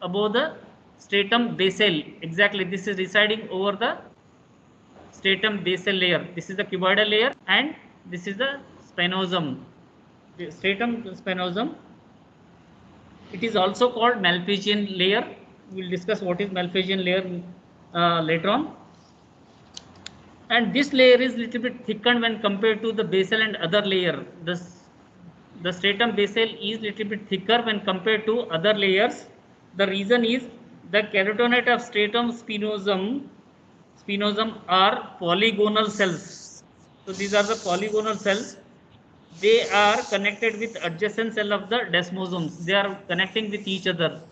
above the stratum basal. Exactly, this is residing over the stratum basal layer. This is the cuboidal layer, and this is the spinosum, the stratum spinosum. It is also called Malpighian layer. We will discuss what is Malpighian layer later on. And this layer is little bit thickened when compared to the basal and other layer. The stratum basal is little bit thicker when compared to other layers. The reason is the keratinate of stratum spinosum are polygonal cells. So these are the polygonal cells. They are connected with adjacent cell of the desmosomes. They are connecting with each other.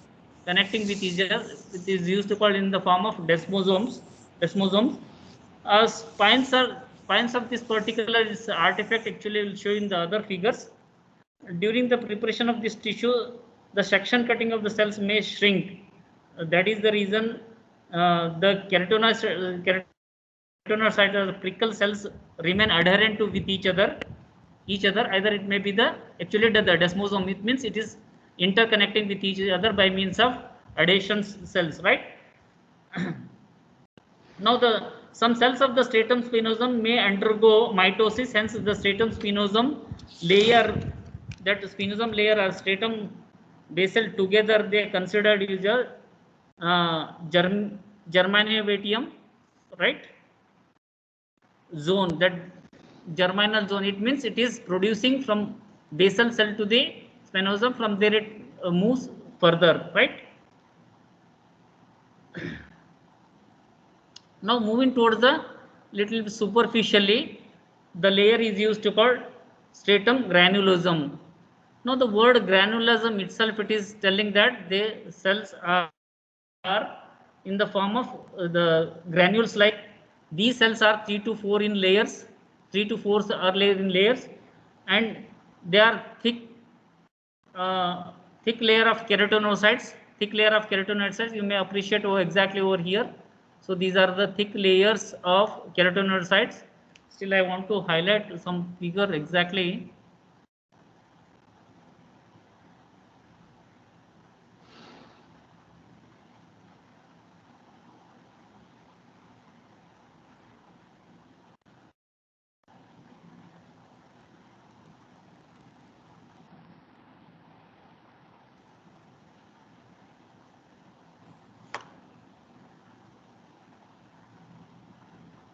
Connecting with each other. It is used to call in the form of desmosomes. Desmosomes. Spines of this particular artifact actually will show in the other figures. During the preparation of this tissue, the section cutting of the cells may shrink. That is the reason the keratinocyte or prickle cells remain adherent to with each other. Either it may be the actually the desmosome. It means it is interconnecting with each other by means of adhesion cells, right? Now some cells of the stratum spinosum may undergo mitosis. Hence the stratum spinosum layer, that spinosum layer or stratum basal together, they considered is a germinatium, right? Zone, that germinal zone. It means it is producing from basal cell to the spinosum. From there it moves further, right? Now moving towards the little superficially, the layer is used to call stratum granulosum. Now the word granulosom itself, it is telling that the cells are in the form of the granules. Like these cells are 3 to 4 in layers, 3 to 4 are layer in layers, and they are thick layer of keratinocytes. Thick layer of keratinocytes you may appreciate exactly over here. So these are the thick layers of keratinocytes. Still I want to highlight some figure exactly.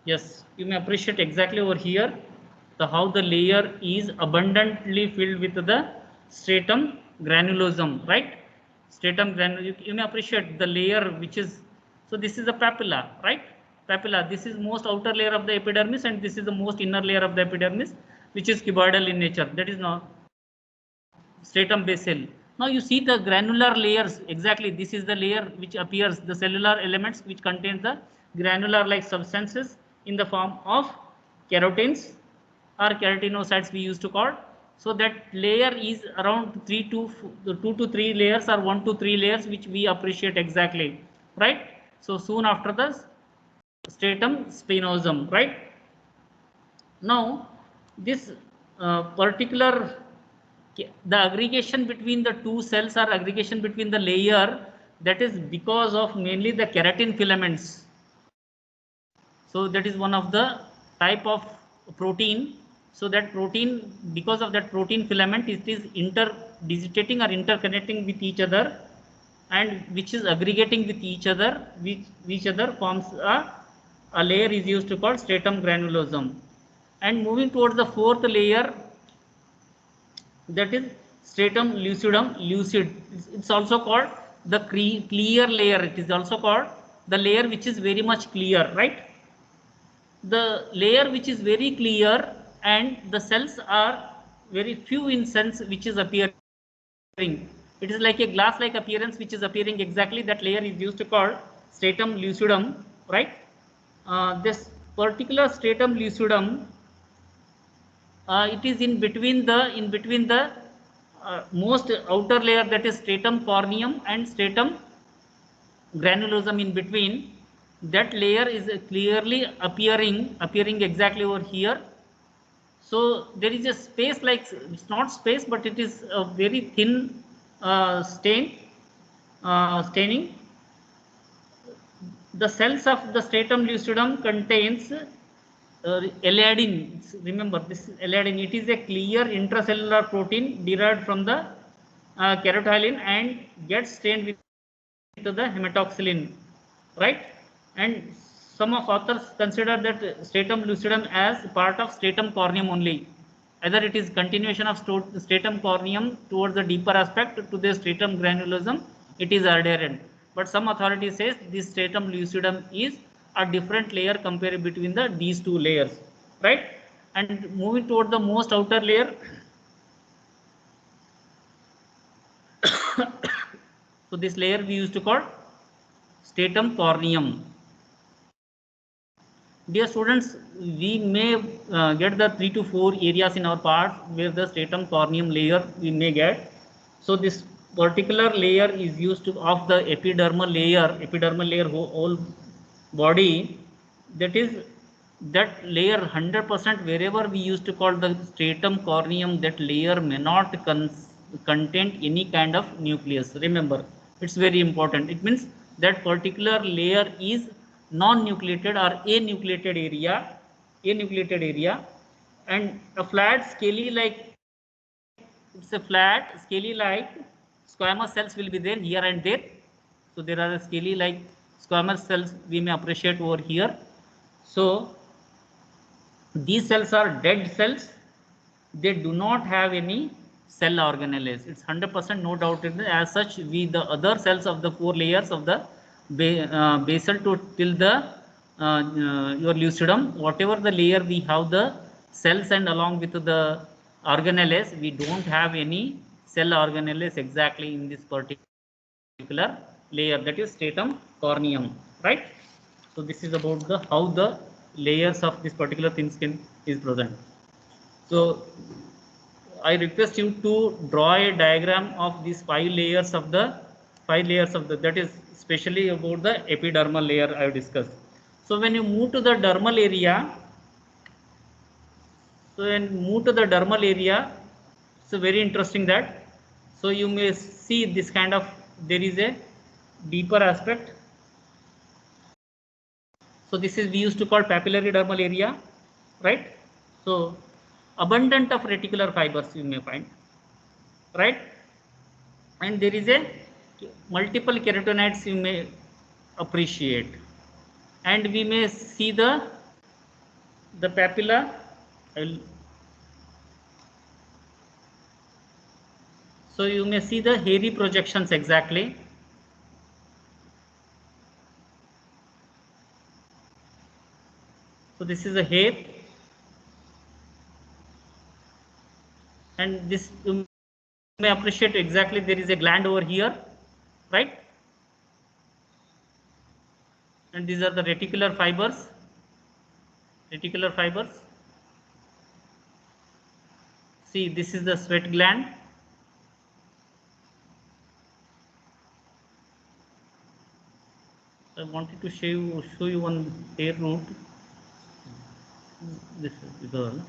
Yes, you may appreciate exactly over here the how the layer is abundantly filled with the stratum granulosum, right? Stratum granulosum. You may appreciate the layer which is, so this is the papilla, right? Papilla. This is most outer layer of the epidermis, and this is the most inner layer of the epidermis, which is cuboidal in nature. That is now stratum basal. Now you see the granular layers. Exactly, this is the layer which appears, the cellular elements which contain the granular like substances in the form of keratins or keratinocytes we used to call. So that layer is around 2 to 3 layers or 1 to 3 layers, which we appreciate exactly, right? So soon after the stratum spinosum, right? Now this particular, the aggregation between the two cells or aggregation between the layer, that is because of mainly the keratin filaments. So that is one of the type of protein. So that protein, because of that protein filament, it is interdigitating or interconnecting with each other, and which is aggregating with each other, which each other forms a layer is used to call stratum granulosum. And moving towards the fourth layer, that is stratum lucidum. It's also called the clear layer. It is also called the layer which is very much clear, right? The layer which is very clear, and the cells are very few in sense which is appearing. It is like a glass like appearance which is appearing. Exactly, that layer is used to call stratum lucidum, right? This particular stratum lucidum, it is in between the most outer layer, that is stratum corneum, and stratum granulosum. In between that layer is clearly appearing exactly over here. So there is a space, like it's not space but it is a very thin stain, staining. The cells of the stratum lucidum contains L-adenine. Remember, this L-adenine, it is a clear intracellular protein derived from the keratohyalin and gets stained with the hematoxylin, right? And some of authors consider that stratum lucidum as part of stratum corneum only. Either it is continuation of stratum corneum towards the deeper aspect to the stratum granulosum, it is adherent. But some authority says this stratum lucidum is a different layer compared between these two layers, right? And moving toward the most outer layer, so this layer we used to call stratum corneum. Dear students, we may get the 3 to 4 areas in our part where the stratum corneum layer we may get. So this particular layer is used to of the epidermal layer whole body, that is that layer 100% wherever we used to call the stratum corneum, that layer may not contain any kind of nucleus. Remember, it's very important. It means that particular layer is non-nucleated or anucleated area, and a flat scaly like, it's a flat scaly like squamous cells will be there here and there. So there are scaly like squamous cells we may appreciate over here. So these cells are dead cells. They do not have any cell organelles. It's 100% no doubt in it. As such, the other cells of the 4 layers of the basal to till the your lucidum, whatever the layer we have the cells, and along with the organelles, we don't have any cell organelles exactly in this particular layer, that is stratum corneum, right? So this is about the how the layers of this particular thin skin is present. So I request you to draw a diagram of these 5 layers of the that is especially about the epidermal layer I have discussed. So when you move to the dermal area, so very interesting that, so you may see this kind of, there is a deeper aspect. So this is we used to call papillary dermal area, right? So abundant of reticular fibers you may find, right? And there is a multiple keratinoids you may appreciate, and we may see the papilla. So you may see the hairy projections exactly. So this is a hair, and this you may appreciate exactly, there is a gland over here, right? And these are the reticular fibers. See, this is the sweat gland. I wanted to show you one hair root. This is the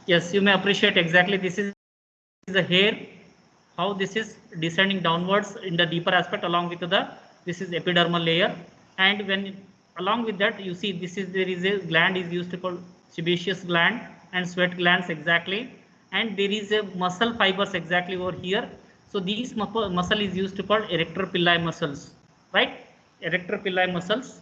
yes, you may appreciate exactly, this is the hair, how this is descending downwards in the deeper aspect along with the, this is epidermal layer, and when along with that you see this is, there is a gland is used to call sebaceous gland and sweat glands exactly, and there is a muscle fibers exactly over here. So these muscle is used to call erector pili muscles, right? Erector pili muscles.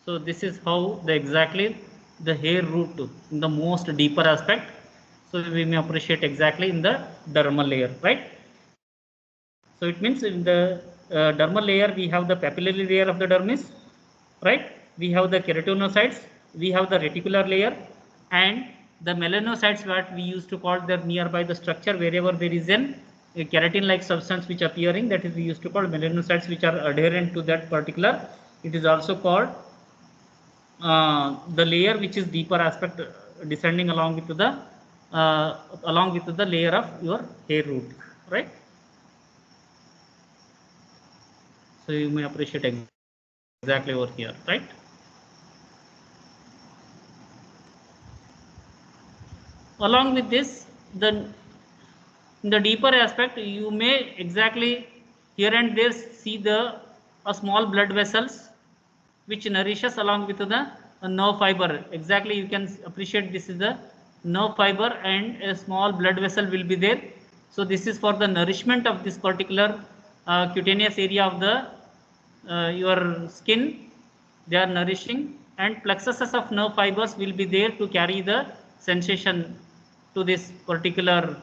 So this is how the exactly the hair root in the most deeper aspect. So we may appreciate exactly in the dermal layer, right? So it means in the dermal layer we have the papillary layer of the dermis, right? We have the keratinocytes, we have the reticular layer, and the melanocytes, what we used to call the nearby the structure wherever there is a keratin like substance which appearing, that is we used to call melanocytes which are adherent to that particular. It is also called the layer which is deeper aspect descending along with the layer of your hair root, right? So you may appreciate exactly over here, right? Along with this, in the deeper aspect, you may exactly here and there see the small blood vessels which nourishes along with the nerve fiber. Exactly, you can appreciate this is the nerve fiber and a small blood vessel will be there. So this is for the nourishment of this particular cutaneous area of the your skin. They are nourishing, and plexuses of nerve fibers will be there to carry the sensation to this particular.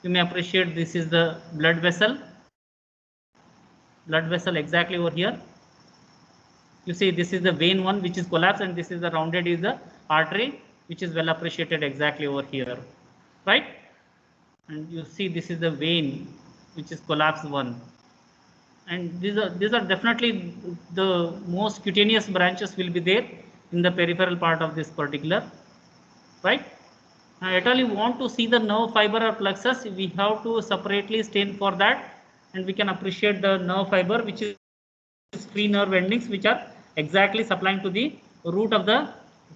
You may appreciate this is the blood vessel exactly over here. You see this is the vein one which is collapsed, and this is the rounded is the artery which is well appreciated exactly over here, right? And you see this is the vein which is collapsed one, and these are definitely the most cutaneous branches will be there in the peripheral part of this particular, right? Now, at all you want to see the nerve fiber or plexus, we have to separately stain for that, and we can appreciate the nerve fiber which is three nerve endings which are exactly supplying to the root of the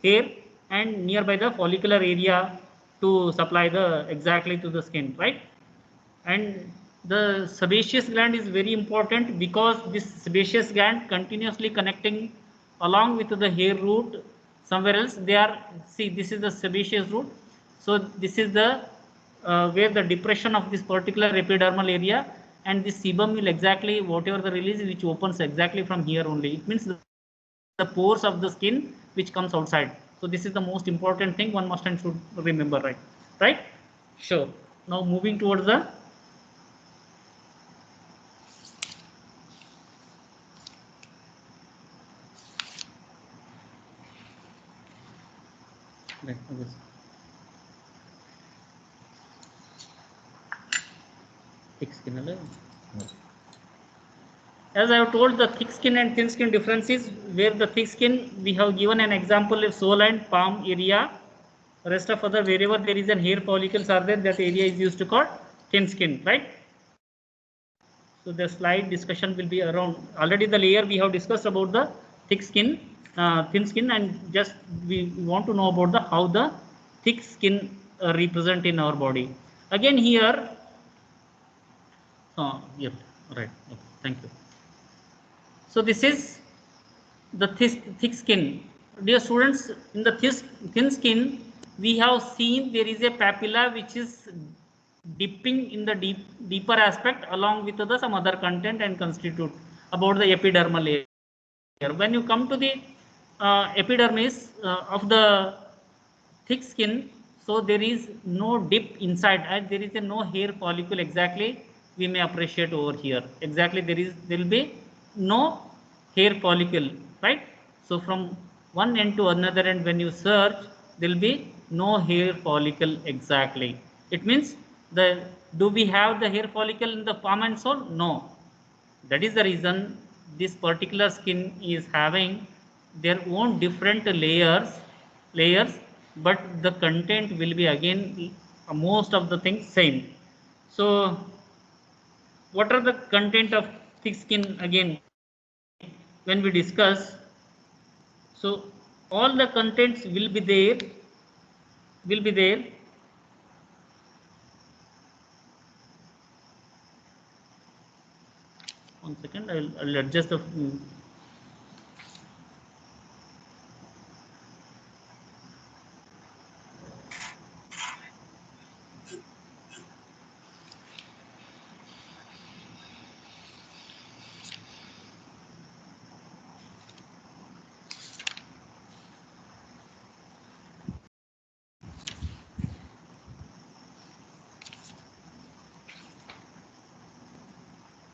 hair and nearby the follicular area to supply the exactly to the skin, right? And the sebaceous gland is very important because this sebaceous gland continuously connecting along with the hair root somewhere else. They are, see this is the sebaceous root, so this is the where the depression of this particular epidermal area, and this sebum will exactly whatever the release which opens exactly from here only. It means the pores of the skin which comes outside. So this is the most important thing one must and should remember, right? Sure. Now moving towards the right, thick skin alone. As I have told, the thick skin and thin skin difference is where the thick skin we have given an example of sole and palm area. Rest of other wherever there is an hair follicles are there, that area is used to call thin skin, right? So the slide discussion will be around already the layer we have discussed about the thick skin, thin skin, and just we want to know about the how the thick skin represent in our body. Again here, yep, right. Okay, thank you. So this is the thick skin. Dear students, in the thin skin, we have seen there is a papilla which is dipping in the deeper aspect along with the some other content and constitute about the epidermal layer. When you come to the epidermis of the thick skin, so there is no dip inside and there is a no hair follicle exactly we may appreciate over here. Exactly there will be no hair follicle, right? So from one end to another end when you search, there will be no hair follicle exactly. It means do we have the hair follicle in the palm and sole? No. That is the reason this particular skin is having their own different layers, but the content will be again most of the things same. So what are the content of thick skin again when we discuss? So all the contents will be there. One second, I'll adjust the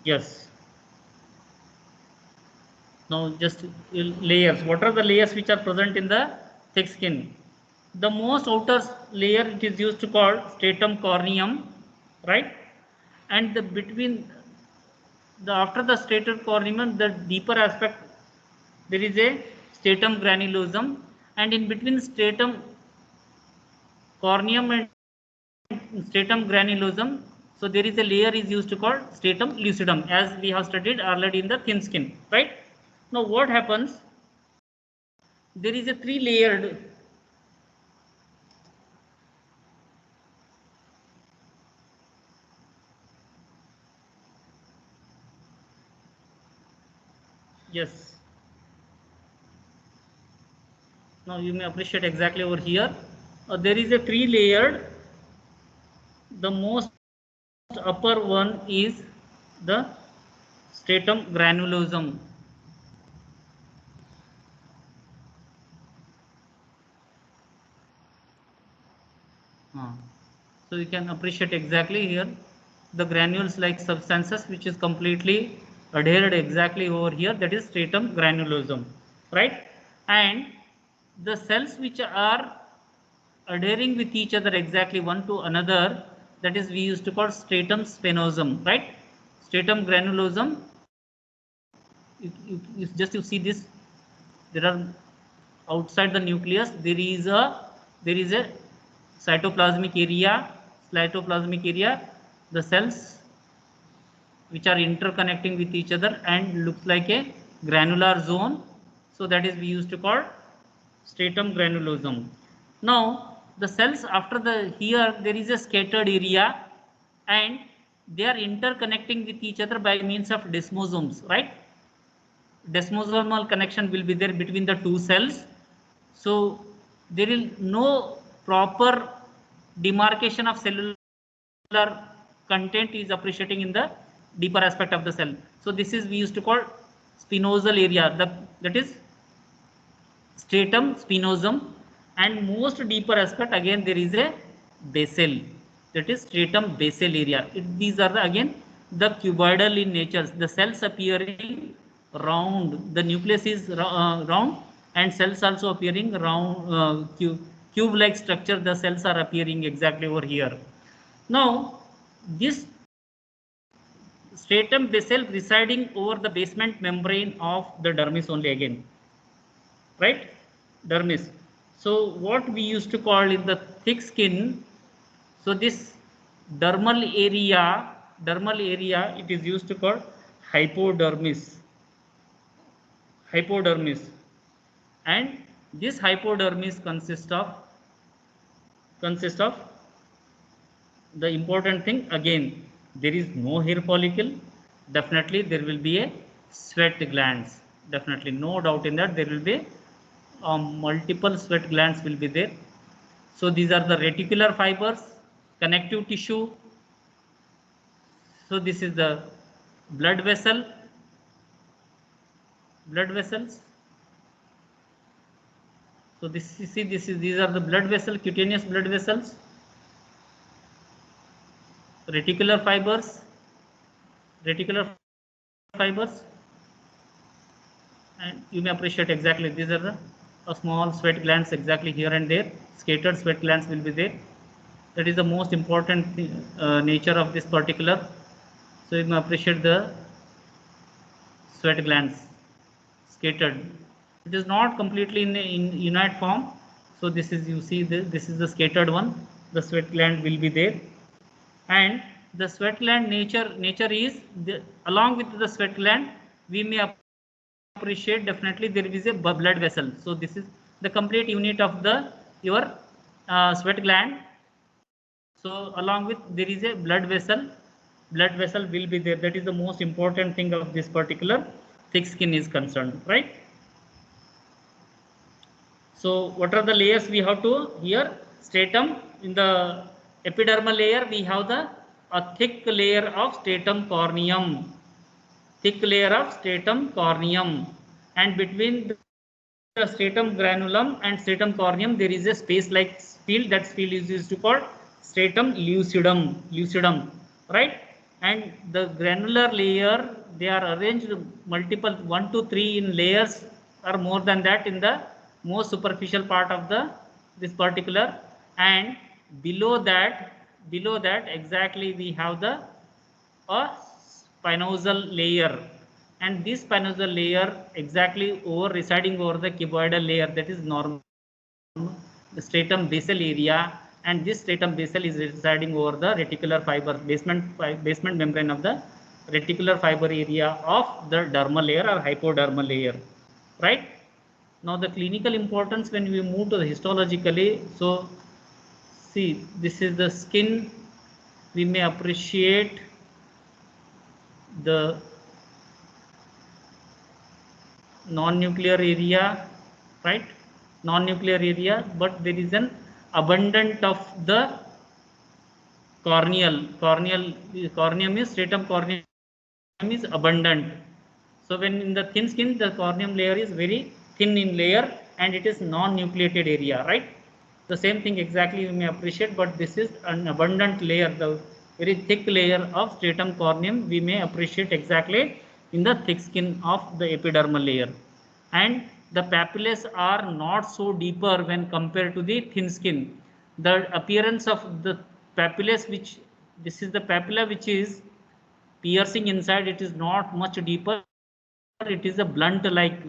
yes. Now just layers. What are the layers which are present in the thick skin? The most outer layer it is used to call stratum corneum, right? And the between the after the stratum corneum, the deeper aspect there is a stratum granulosum, and in between stratum corneum and stratum granulosum, so there is a layer is used to call stratum lucidum, as we have studied already in the thin skin, right? Now what happens, there is a three layered, yes, now you may appreciate exactly over here, there is a three layered, the most upper one is the stratum granulosum. So you can appreciate exactly here the granules like substances which is completely adhered exactly over here, that is stratum granulosum, right? And the cells which are adhering with each other exactly one to another, that is we used to call stratum spinosum, right? Stratum granulosum, just you see this, there are outside the nucleus there is a cytoplasmic area, the cells which are interconnecting with each other and looks like a granular zone, so that is we used to call stratum granulosum. Now the cells after the here there is a scattered area and they are interconnecting with each other by means of desmosomes, right? Desmosomal connection will be there between the two cells, so there is no proper demarcation of cellular content is appreciating in the deeper aspect of the cell, so this is we used to call spinosal area, that is stratum spinosum, and most deeper aspect again there is a basal, that is stratum basal area. These are the, again the cuboidal in nature, the cells appearing round, the nucleus is round and cells also appearing round, cube like structure, the cells are appearing exactly over here. Now this stratum basal residing over the basement membrane of the dermis only again, right? Dermis. So what we used to call in the thick skin, so this dermal area it is used to call hypodermis, and this hypodermis consists of the important thing again, there is no hair follicle, definitely there will be a sweat glands, definitely no doubt in that, there will be multiple sweat glands will be there. So these are the reticular fibers, connective tissue, so this is the blood vessels, so this you see these are the blood vessel, cutaneous blood vessels, reticular fibers, and you may appreciate exactly these are the small sweat glands exactly here and there, scattered sweat glands will be there, that is the most important nature of this particular, so you may appreciate the sweat glands scattered, it is not completely in unite form, so this is you see this is the scattered one, the sweat gland will be there, and the sweat gland nature is along with the sweat gland we may appreciate definitely there is a blood vessel, so this is the complete unit of the your sweat gland, so along with there is a blood vessel will be there, that is the most important thing of this particular thick skin is concerned, right? So what are the layers we have to here, stratum, in the epidermal layer we have the a thick layer of stratum corneum, and between the stratum granulum and stratum corneum there is a space like field, that field is used to call stratum lucidum, right? And the granular layer they are arranged multiple 1 to 3 in layers or more than that in the most superficial part of the this particular, and below that exactly we have the a spinosal layer, and this spinozal layer exactly residing over the cuboidal layer, that is normal the stratum basal area, and this stratum basal is residing over the reticular fiber basement membrane of the reticular fiber area of the dermal layer or hypodermal layer, right? Now the clinical importance when we move to the histologically, so see, this is the skin. We may appreciate the non-nuclear area, right? Non-nuclear area, but there is an abundant of the corneum is stratum corneum is abundant. So when in the thin skin, the corneum layer is very thin in layer and it is non-nucleated area, right? The same thing exactly you may appreciate, but this is an abundant layer, the very thick layer of stratum corneum we may appreciate exactly in the thick skin of the epidermal layer. And the papillae are not so deeper when compared to the thin skin. The appearance of the papillae, which this is the papilla which is piercing inside, it is not much deeper, it is a blunt like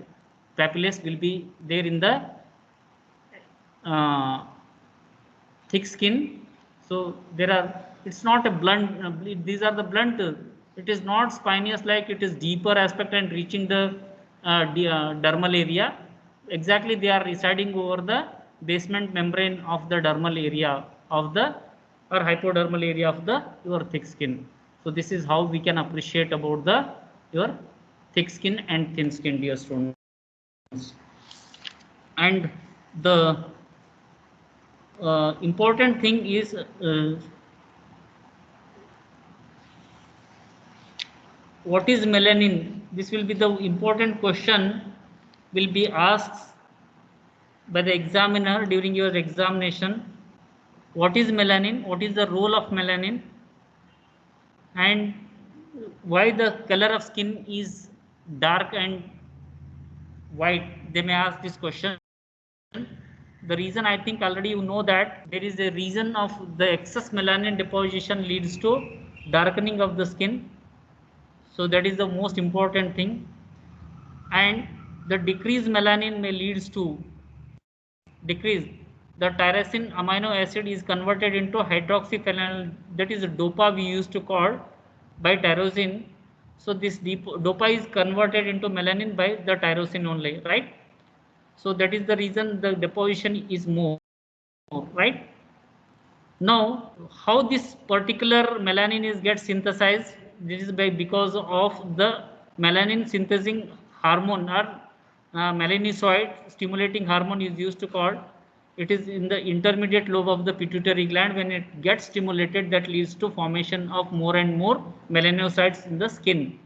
papillae will be there in the uh, thick skin. So there are, it's not a blunt, these are the blunt, it is not spinous like it is deeper aspect and reaching the dermal area. Exactly, they are residing over the basement membrane of the dermal area of the or hypodermal area of the your thick skin. So this is how we can appreciate about the your thick skin and thin skin, dear students. And the important thing is what is melanin? This will be the important question will be asked by the examiner during your examination. What is melanin? What is the role of melanin? And why the color of skin is dark and white? They may ask this question. The reason, I think already you know that there is a reason of the excess melanin deposition leads to darkening of the skin. So that is the most important thing. And the decreased melanin may leads to decrease. The tyrosine amino acid is converted into hydroxyphenyl, that is dopa we used to call by tyrosine. So this dopa is converted into melanin by the tyrosine only, right? So that is the reason the deposition is more, right? Now, how this particular melanin is get synthesized? This is by because of the melanin synthesizing hormone or melanocyte stimulating hormone is used to call. It is in the intermediate lobe of the pituitary gland. When it gets stimulated, that leads to formation of more and more melanocytes in the skin.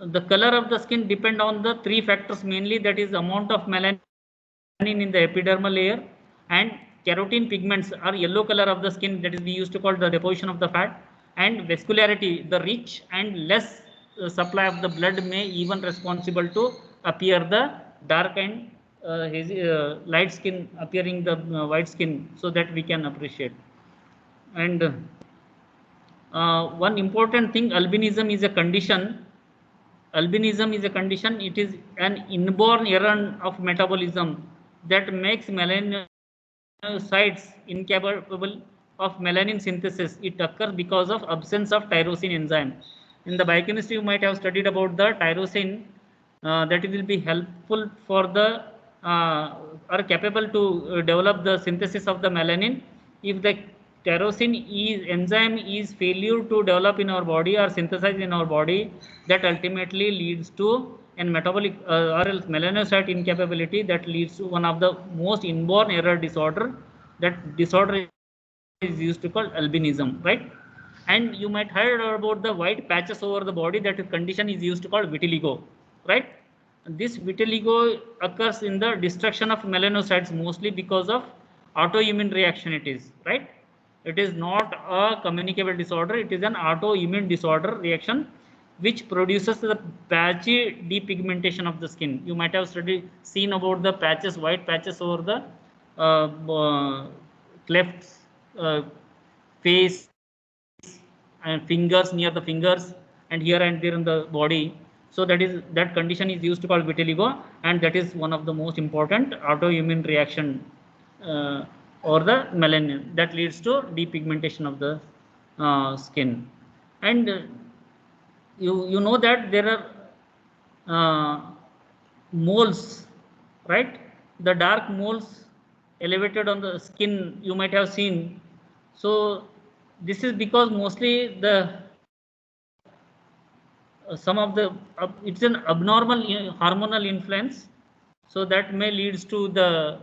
The color of the skin depend on the three factors mainly, that is amount of melanin in the epidermal layer, and carotene pigments are yellow color of the skin, that is we used to call the deposition of the fat, and vascularity, the rich and less supply of the blood may even responsible to appear the dark and light skin appearing the white skin, so that we can appreciate. And one important thing, albinism is a condition. Albinism is a condition, it is an inborn error of metabolism that makes melanocytes incapable of melanin synthesis. It occurs because of absence of tyrosine enzyme. In the biochemistry, you might have studied about the tyrosine that will be helpful for the are capable to develop the synthesis of the melanin. If the tyrosine enzyme is failure to develop in our body or synthesize in our body, that ultimately leads to an metabolic or else melanocyte incapability, that leads to one of the most inborn error disorder. That disorder is used to call albinism, right? And you might heard about the white patches over the body, that condition is used to call vitiligo, right? This vitiligo occurs in the destruction of melanocytes mostly because of autoimmune reaction it is, right? It is not a communicable disorder, it is an autoimmune disorder reaction which produces the patchy depigmentation of the skin. You might have seen about the patches, white patches over the clefts, face, and fingers, near the fingers, and here and there in the body. So that condition is used to call vitiligo, and that is one of the most important autoimmune reaction or the melanin that leads to depigmentation of the skin. And you know that there are moles, right? The dark moles elevated on the skin you might have seen. So this is because mostly the some of the it's an abnormal hormonal influence, so that may leads to the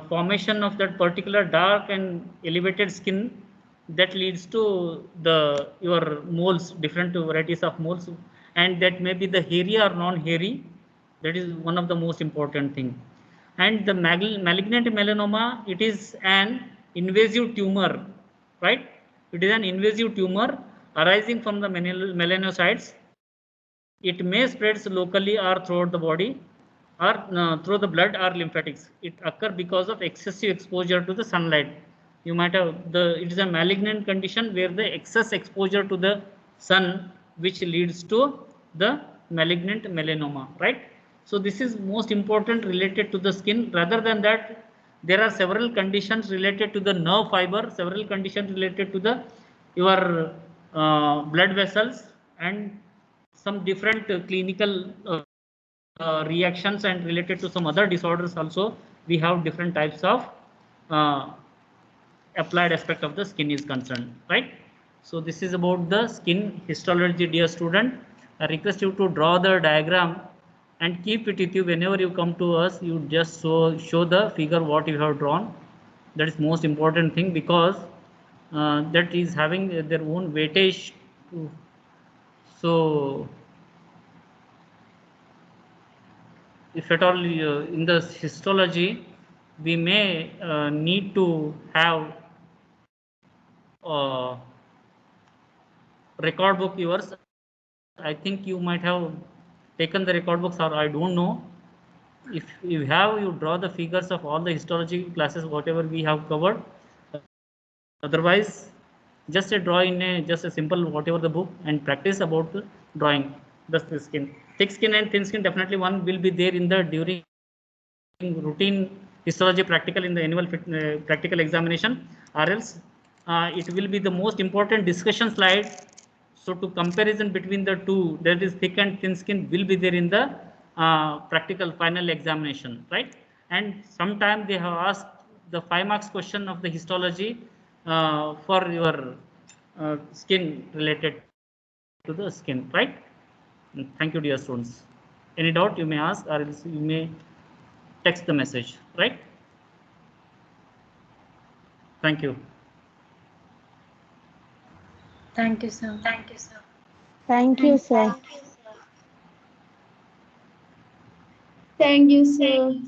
formation of that particular dark and elevated skin, that leads to the your moles, different varieties of moles, and that may be the hairy or non-hairy. That is one of the most important thing. And the malignant melanoma, it is an invasive tumor, right? It is an invasive tumor arising from the melanocytes. It may spread locally or throughout the body, or through the blood or lymphatics. It occur because of excessive exposure to the sunlight. You might have it is a malignant condition where the excess exposure to the sun, which leads to the malignant melanoma, right? So this is most important related to the skin. Rather than that, there are several conditions related to the nerve fiber, several conditions related to the your blood vessels, and some different clinical reactions, and related to some other disorders also. We have different types of uh, applied aspect of the skin is concerned, right? So this is about the skin histology, dear student. I request you to draw the diagram and keep it with you whenever you come to us. You just show the figure what you have drawn. That is most important thing, because that is having their own weightage. So if at all in the histology, we may need to have record book yours. I think you might have taken the record books, or I don't know. If you have, you draw the figures of all the histology classes, whatever we have covered. Otherwise, just draw in just a simple whatever the book, and practice about drawing the skin. Thick skin and thin skin, definitely one will be there in the during routine histology practical in the annual practical examination, or else it will be the most important discussion slide. So to comparison between the two, that is thick and thin skin, will be there in the practical final examination, right? And sometime they have asked the 5 marks question of the histology for your skin related to the skin, right? Thank you, dear students. Any doubt you may ask, or else you may text the message, right? Thank you. Thank you, sir. Thank you, sir. Thank you, sir. Thank you, sir.